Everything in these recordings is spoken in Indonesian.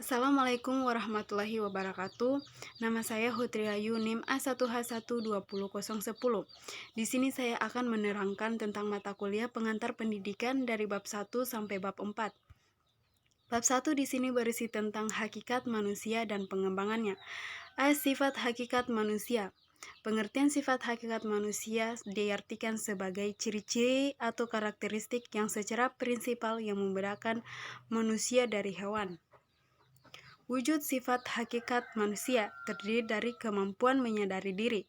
Assalamualaikum warahmatullahi wabarakatuh. Nama saya Hutriayu NIM A1H12010. Di sini saya akan menerangkan tentang mata kuliah pengantar pendidikan dari bab 1 sampai bab 4. Bab 1 di sini berisi tentang hakikat manusia dan pengembangannya. Sifat hakikat manusia. Pengertian sifat hakikat manusia diartikan sebagai ciri-ciri atau karakteristik yang secara prinsipal yang membedakan manusia dari hewan. Wujud sifat hakikat manusia terdiri dari kemampuan menyadari diri,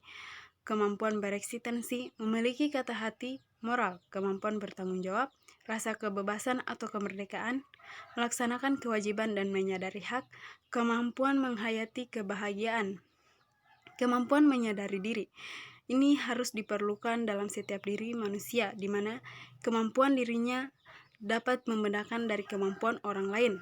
kemampuan bereksistensi, memiliki kata hati, moral, kemampuan bertanggung jawab, rasa kebebasan atau kemerdekaan, melaksanakan kewajiban dan menyadari hak, kemampuan menghayati kebahagiaan, kemampuan menyadari diri. Ini harus diperlukan dalam setiap diri manusia, di mana kemampuan dirinya dapat membedakan dari kemampuan orang lain.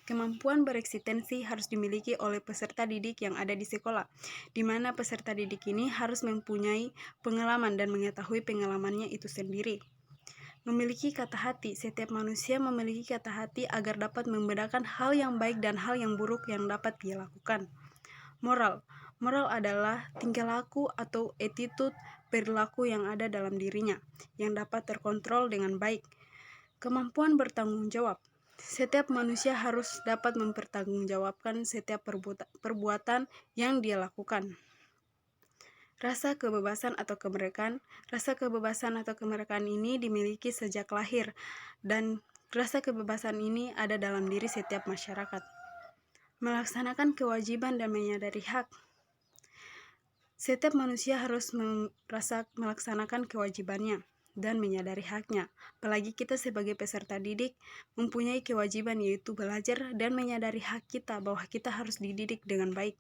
Kemampuan bereksistensi harus dimiliki oleh peserta didik yang ada di sekolah, di mana peserta didik ini harus mempunyai pengalaman dan mengetahui pengalamannya itu sendiri. Memiliki kata hati, setiap manusia memiliki kata hati agar dapat membedakan hal yang baik dan hal yang buruk yang dapat dia lakukan. Moral adalah tingkah laku atau attitude perilaku yang ada dalam dirinya, yang dapat terkontrol dengan baik. Kemampuan bertanggung jawab. Setiap manusia harus dapat mempertanggungjawabkan setiap perbuatan yang dia lakukan. Rasa kebebasan atau kemerdekaan. Rasa kebebasan atau kemerdekaan ini dimiliki sejak lahir, dan rasa kebebasan ini ada dalam diri setiap masyarakat. Melaksanakan kewajiban dan menyadari hak. Setiap manusia harus melaksanakan kewajibannya dan menyadari haknya. Apalagi kita sebagai peserta didik mempunyai kewajiban, yaitu belajar dan menyadari hak kita bahwa kita harus dididik dengan baik.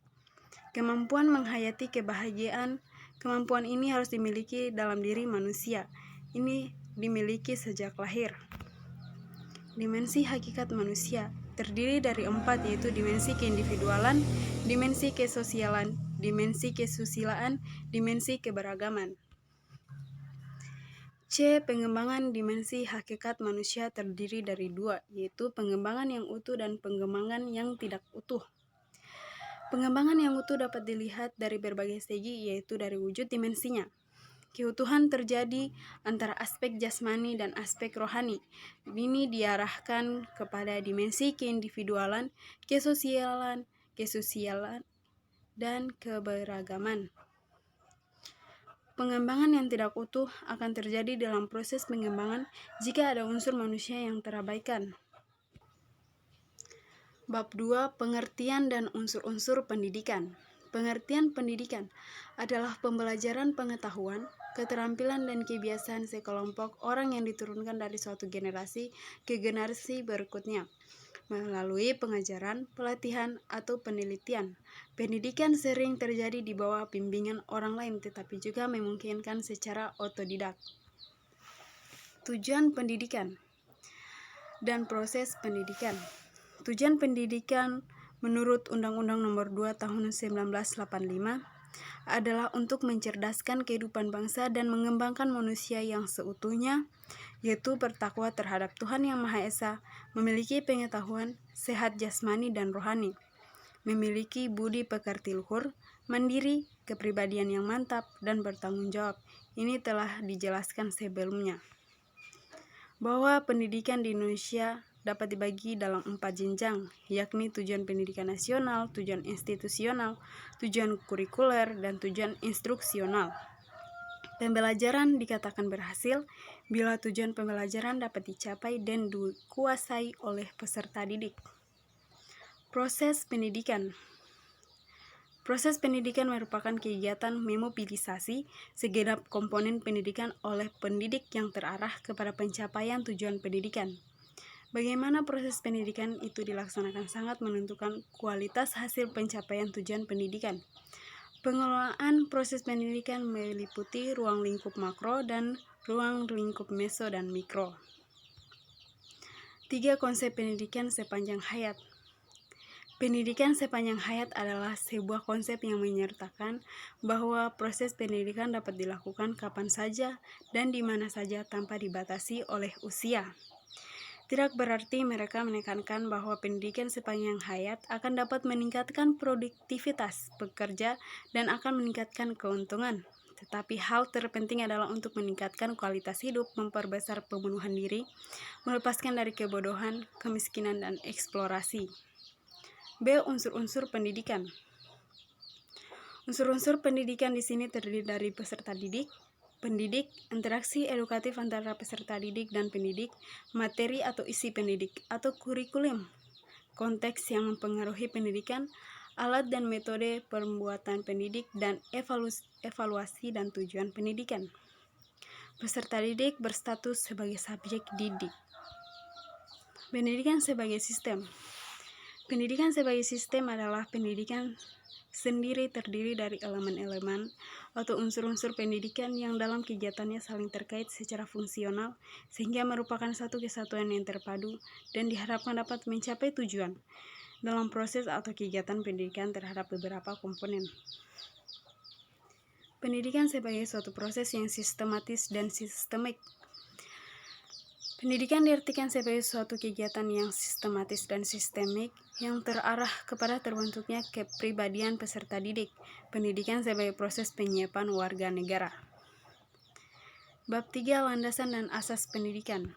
Kemampuan menghayati kebahagiaan. Kemampuan ini harus dimiliki dalam diri manusia. Ini dimiliki sejak lahir. Dimensi hakikat manusia terdiri dari 4, yaitu dimensi keindividualan, dimensi kesosialan, dimensi kesusilaan, dimensi keberagaman. C. Pengembangan dimensi hakikat manusia terdiri dari 2, yaitu pengembangan yang utuh dan pengembangan yang tidak utuh. Pengembangan yang utuh dapat dilihat dari berbagai segi, yaitu dari wujud dimensinya. Keutuhan terjadi antara aspek jasmani dan aspek rohani. Ini diarahkan kepada dimensi keindividualan, kesosialan, dan keberagaman. Pengembangan yang tidak utuh akan terjadi dalam proses pengembangan jika ada unsur manusia yang terabaikan. Bab 2. Pengertian dan unsur-unsur pendidikan. Pengertian pendidikan adalah pembelajaran pengetahuan, keterampilan dan kebiasaan sekelompok orang yang diturunkan dari suatu generasi ke generasi berikutnya melalui pengajaran, pelatihan, atau penelitian. Pendidikan sering terjadi di bawah bimbingan orang lain, tetapi juga memungkinkan secara otodidak. Tujuan pendidikan dan proses pendidikan. Tujuan pendidikan menurut Undang-Undang Nomor 2 Tahun 1985 adalah untuk mencerdaskan kehidupan bangsa dan mengembangkan manusia yang seutuhnya, yaitu bertakwa terhadap Tuhan Yang Maha Esa, memiliki pengetahuan, sehat jasmani dan rohani, memiliki budi pekerti luhur, mandiri, kepribadian yang mantap, dan bertanggung jawab. Ini telah dijelaskan sebelumnya, bahwa pendidikan di Indonesia dapat dibagi dalam 4 jenjang, yakni tujuan pendidikan nasional, tujuan institusional, tujuan kurikuler, dan tujuan instruksional. Pembelajaran dikatakan berhasil bila tujuan pembelajaran dapat dicapai dan dikuasai oleh peserta didik. Proses pendidikan. Proses pendidikan merupakan kegiatan memobilisasi segenap komponen pendidikan oleh pendidik yang terarah kepada pencapaian tujuan pendidikan. Bagaimana proses pendidikan itu dilaksanakan sangat menentukan kualitas hasil pencapaian tujuan pendidikan. Pengelolaan proses pendidikan meliputi ruang lingkup makro dan ruang lingkup meso dan mikro. 3 konsep pendidikan sepanjang hayat. Pendidikan sepanjang hayat adalah sebuah konsep yang menyertakan bahwa proses pendidikan dapat dilakukan kapan saja dan di mana saja tanpa dibatasi oleh usia. Tidak berarti mereka menekankan bahwa pendidikan sepanjang hayat akan dapat meningkatkan produktivitas pekerja dan akan meningkatkan keuntungan. Tetapi hal terpenting adalah untuk meningkatkan kualitas hidup, memperbesar pembunuhan diri, melepaskan dari kebodohan, kemiskinan, dan eksplorasi. B. Unsur-unsur pendidikan. Unsur-unsur pendidikan di sini terdiri dari peserta didik, pendidik, interaksi edukatif antara peserta didik dan pendidik, materi atau isi pendidik, atau kurikulum, konteks yang mempengaruhi pendidikan, alat dan metode pembuatan pendidik, dan evaluasi dan tujuan pendidikan. Peserta didik berstatus sebagai subjek didik. Pendidikan sebagai sistem. Pendidikan sebagai sistem adalah pendidikan sendiri terdiri dari elemen-elemen atau unsur-unsur pendidikan yang dalam kegiatannya saling terkait secara fungsional sehingga merupakan satu kesatuan yang terpadu dan diharapkan dapat mencapai tujuan dalam proses atau kegiatan pendidikan terhadap beberapa komponen. Pendidikan sebagai suatu proses yang sistematis dan sistemik. Pendidikan diartikan sebagai suatu kegiatan yang sistematis dan sistemik yang terarah kepada terbentuknya kepribadian peserta didik. Pendidikan sebagai proses penyiapan warga negara. Bab 3. Landasan dan asas pendidikan.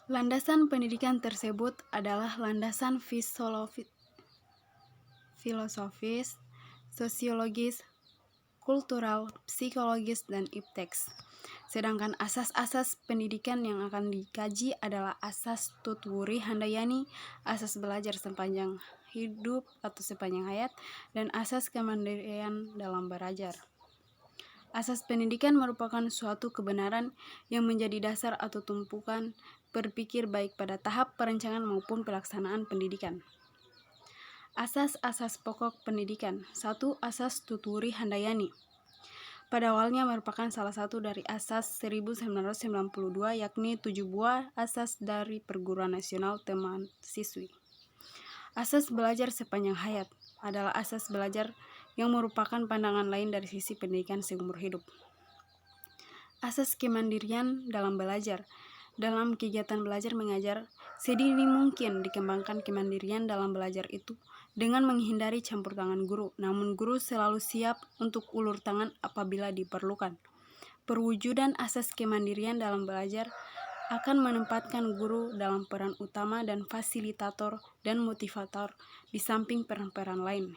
Landasan pendidikan tersebut adalah landasan filosofis, sosiologis, kultural, psikologis, dan ipteks. Sedangkan asas-asas pendidikan yang akan dikaji adalah asas Tutwuri Handayani, asas belajar sepanjang hidup atau sepanjang hayat, dan asas kemandirian dalam belajar. Asas pendidikan merupakan suatu kebenaran yang menjadi dasar atau tumpukan berpikir baik pada tahap perencanaan maupun pelaksanaan pendidikan. Asas-asas pokok pendidikan. 1. Asas Tutwuri Handayani. Pada awalnya merupakan salah satu dari asas 1992, yakni 7 buah asas dari Perguruan Nasional Teman Siswi. Asas belajar sepanjang hayat adalah asas belajar yang merupakan pandangan lain dari sisi pendidikan seumur hidup. Asas kemandirian dalam belajar. Dalam kegiatan belajar mengajar, sedini mungkin dikembangkan kemandirian dalam belajar itu dengan menghindari campur tangan guru, namun guru selalu siap untuk ulur tangan apabila diperlukan. Perwujudan asas kemandirian dalam belajar akan menempatkan guru dalam peran utama dan fasilitator dan motivator di samping peran-peran lain.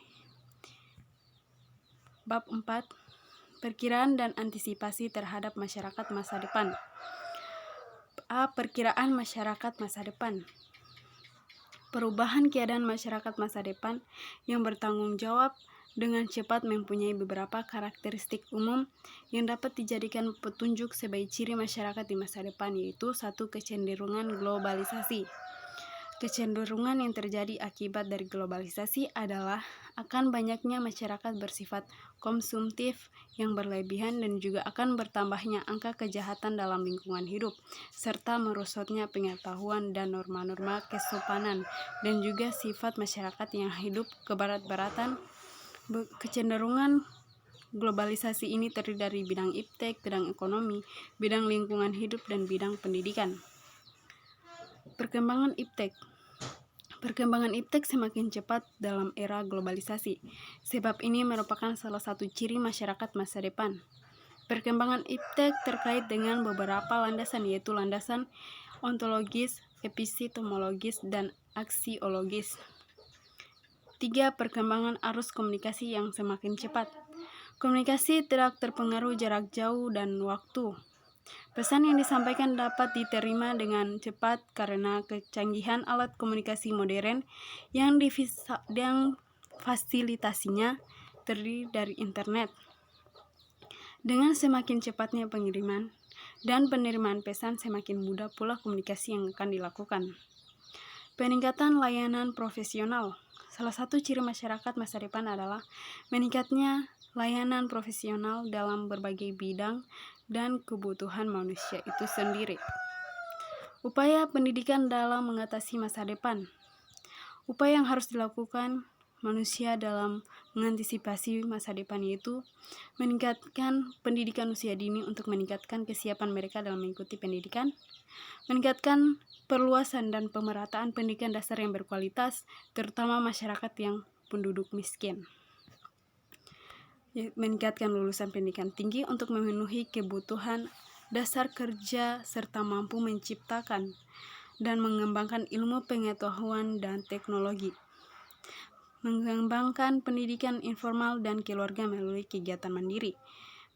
Bab 4. Perkiraan dan antisipasi terhadap masyarakat masa depan. A. Perkiraan masyarakat masa depan. Perubahan keadaan masyarakat masa depan yang bertanggung jawab dengan cepat mempunyai beberapa karakteristik umum yang dapat dijadikan petunjuk sebagai ciri masyarakat di masa depan, yaitu 1. Kecenderungan globalisasi. Kecenderungan yang terjadi akibat dari globalisasi adalah akan banyaknya masyarakat bersifat konsumtif yang berlebihan dan juga akan bertambahnya angka kejahatan dalam lingkungan hidup, serta merosotnya pengetahuan dan norma-norma kesopanan, dan juga sifat masyarakat yang hidup kebarat-baratan. Kecenderungan globalisasi ini terdiri dari bidang iptek, bidang ekonomi, bidang lingkungan hidup, dan bidang pendidikan. Perkembangan iptek. Perkembangan iptek semakin cepat dalam era globalisasi. Sebab ini merupakan salah satu ciri masyarakat masa depan. Perkembangan iptek terkait dengan beberapa landasan, yaitu landasan ontologis, epistemologis, dan aksiologis. 3. Perkembangan arus komunikasi yang semakin cepat. Komunikasi tidak terpengaruh jarak jauh dan waktu. Pesan yang disampaikan dapat diterima dengan cepat karena kecanggihan alat komunikasi modern yang fasilitasinya terdiri dari internet. Dengan semakin cepatnya pengiriman dan penerimaan pesan, semakin mudah pula komunikasi yang akan dilakukan. Peningkatan layanan profesional. Salah satu ciri masyarakat masa depan adalah meningkatnya layanan profesional dalam berbagai bidang dan kebutuhan manusia itu sendiri. Upaya pendidikan dalam mengatasi masa depan. Upaya yang harus dilakukan manusia dalam mengantisipasi masa depan, yaitu meningkatkan pendidikan usia dini untuk meningkatkan kesiapan mereka dalam mengikuti pendidikan, meningkatkan perluasan dan pemerataan pendidikan dasar yang berkualitas, terutama masyarakat yang penduduk miskin, meningkatkan lulusan pendidikan tinggi untuk memenuhi kebutuhan dasar kerja serta mampu menciptakan dan mengembangkan ilmu pengetahuan dan teknologi, mengembangkan pendidikan informal dan keluarga melalui kegiatan mandiri,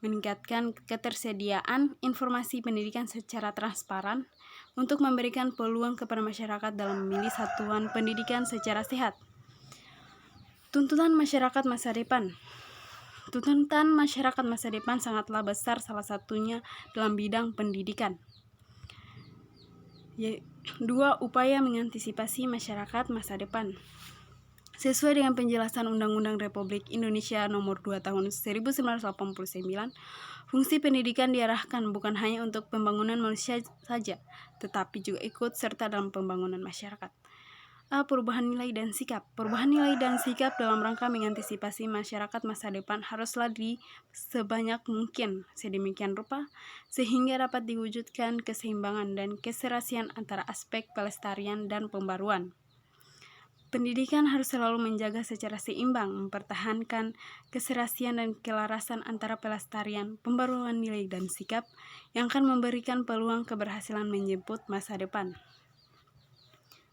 meningkatkan ketersediaan informasi pendidikan secara transparan untuk memberikan peluang kepada masyarakat dalam memilih satuan pendidikan secara sehat. Tuntutan masyarakat masa depan. Tuntutan masyarakat masa depan sangatlah besar, salah satunya dalam bidang pendidikan. 2. Upaya mengantisipasi masyarakat masa depan. Sesuai dengan penjelasan Undang-Undang Republik Indonesia Nomor 2 Tahun 1989, fungsi pendidikan diarahkan bukan hanya untuk pembangunan manusia saja, tetapi juga ikut serta dalam pembangunan masyarakat. Perubahan nilai dan sikap. Perubahan nilai dan sikap dalam rangka mengantisipasi masyarakat masa depan haruslah sebanyak mungkin sedemikian rupa sehingga dapat diwujudkan keseimbangan dan keserasian antara aspek pelestarian dan pembaruan. Pendidikan harus selalu menjaga secara seimbang, mempertahankan keserasian dan kelarasan antara pelestarian, pembaruan nilai dan sikap yang akan memberikan peluang keberhasilan menjemput masa depan.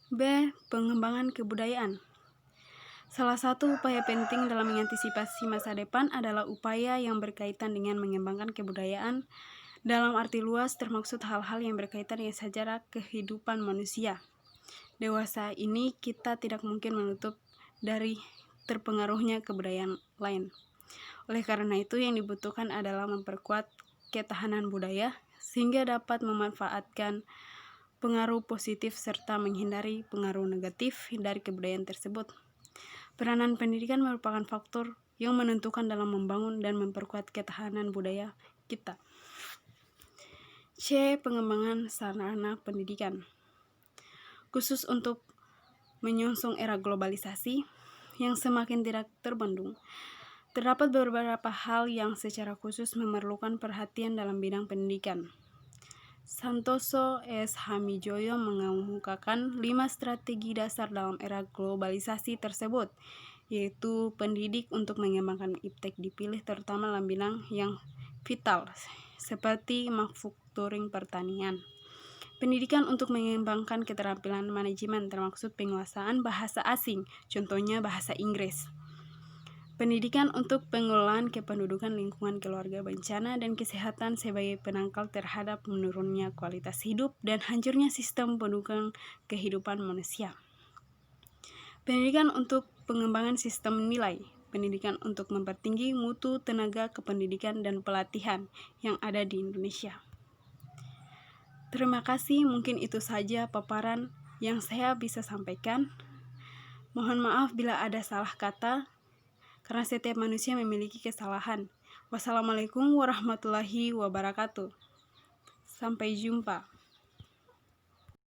B. Pengembangan kebudayaan. Salah satu upaya penting dalam mengantisipasi masa depan adalah upaya yang berkaitan dengan mengembangkan kebudayaan dalam arti luas, termaksud hal-hal yang berkaitan dengan sejarah kehidupan manusia. Dewasa ini kita tidak mungkin menutup dari terpengaruhnya kebudayaan lain. Oleh karena itu, yang dibutuhkan adalah memperkuat ketahanan budaya sehingga dapat memanfaatkan pengaruh positif serta menghindari pengaruh negatif dari kebudayaan tersebut. Peranan pendidikan merupakan faktor yang menentukan dalam membangun dan memperkuat ketahanan budaya kita. C. Pengembangan sarana pendidikan. Khusus untuk menyongsong era globalisasi yang semakin tidak terbendung, terdapat beberapa hal yang secara khusus memerlukan perhatian dalam bidang pendidikan. Santoso S. Hamijoyo mengemukakan 5 strategi dasar dalam era globalisasi tersebut, yaitu pendidik untuk mengembangkan iptek dipilih terutama dalam bidang yang vital, seperti manufacturing pertanian. Pendidikan untuk mengembangkan keterampilan manajemen termasuk penguasaan bahasa asing, contohnya bahasa Inggris. Pendidikan untuk pengelolaan kependudukan lingkungan keluarga bencana dan kesehatan sebagai penangkal terhadap menurunnya kualitas hidup dan hancurnya sistem pendukung kehidupan manusia. Pendidikan untuk pengembangan sistem nilai. Pendidikan untuk mempertinggi mutu tenaga kependidikan dan pelatihan yang ada di Indonesia. Terima kasih, mungkin itu saja paparan yang saya bisa sampaikan. Mohon maaf bila ada salah kata, karena setiap manusia memiliki kesalahan. Wassalamualaikum warahmatullahi wabarakatuh. Sampai jumpa.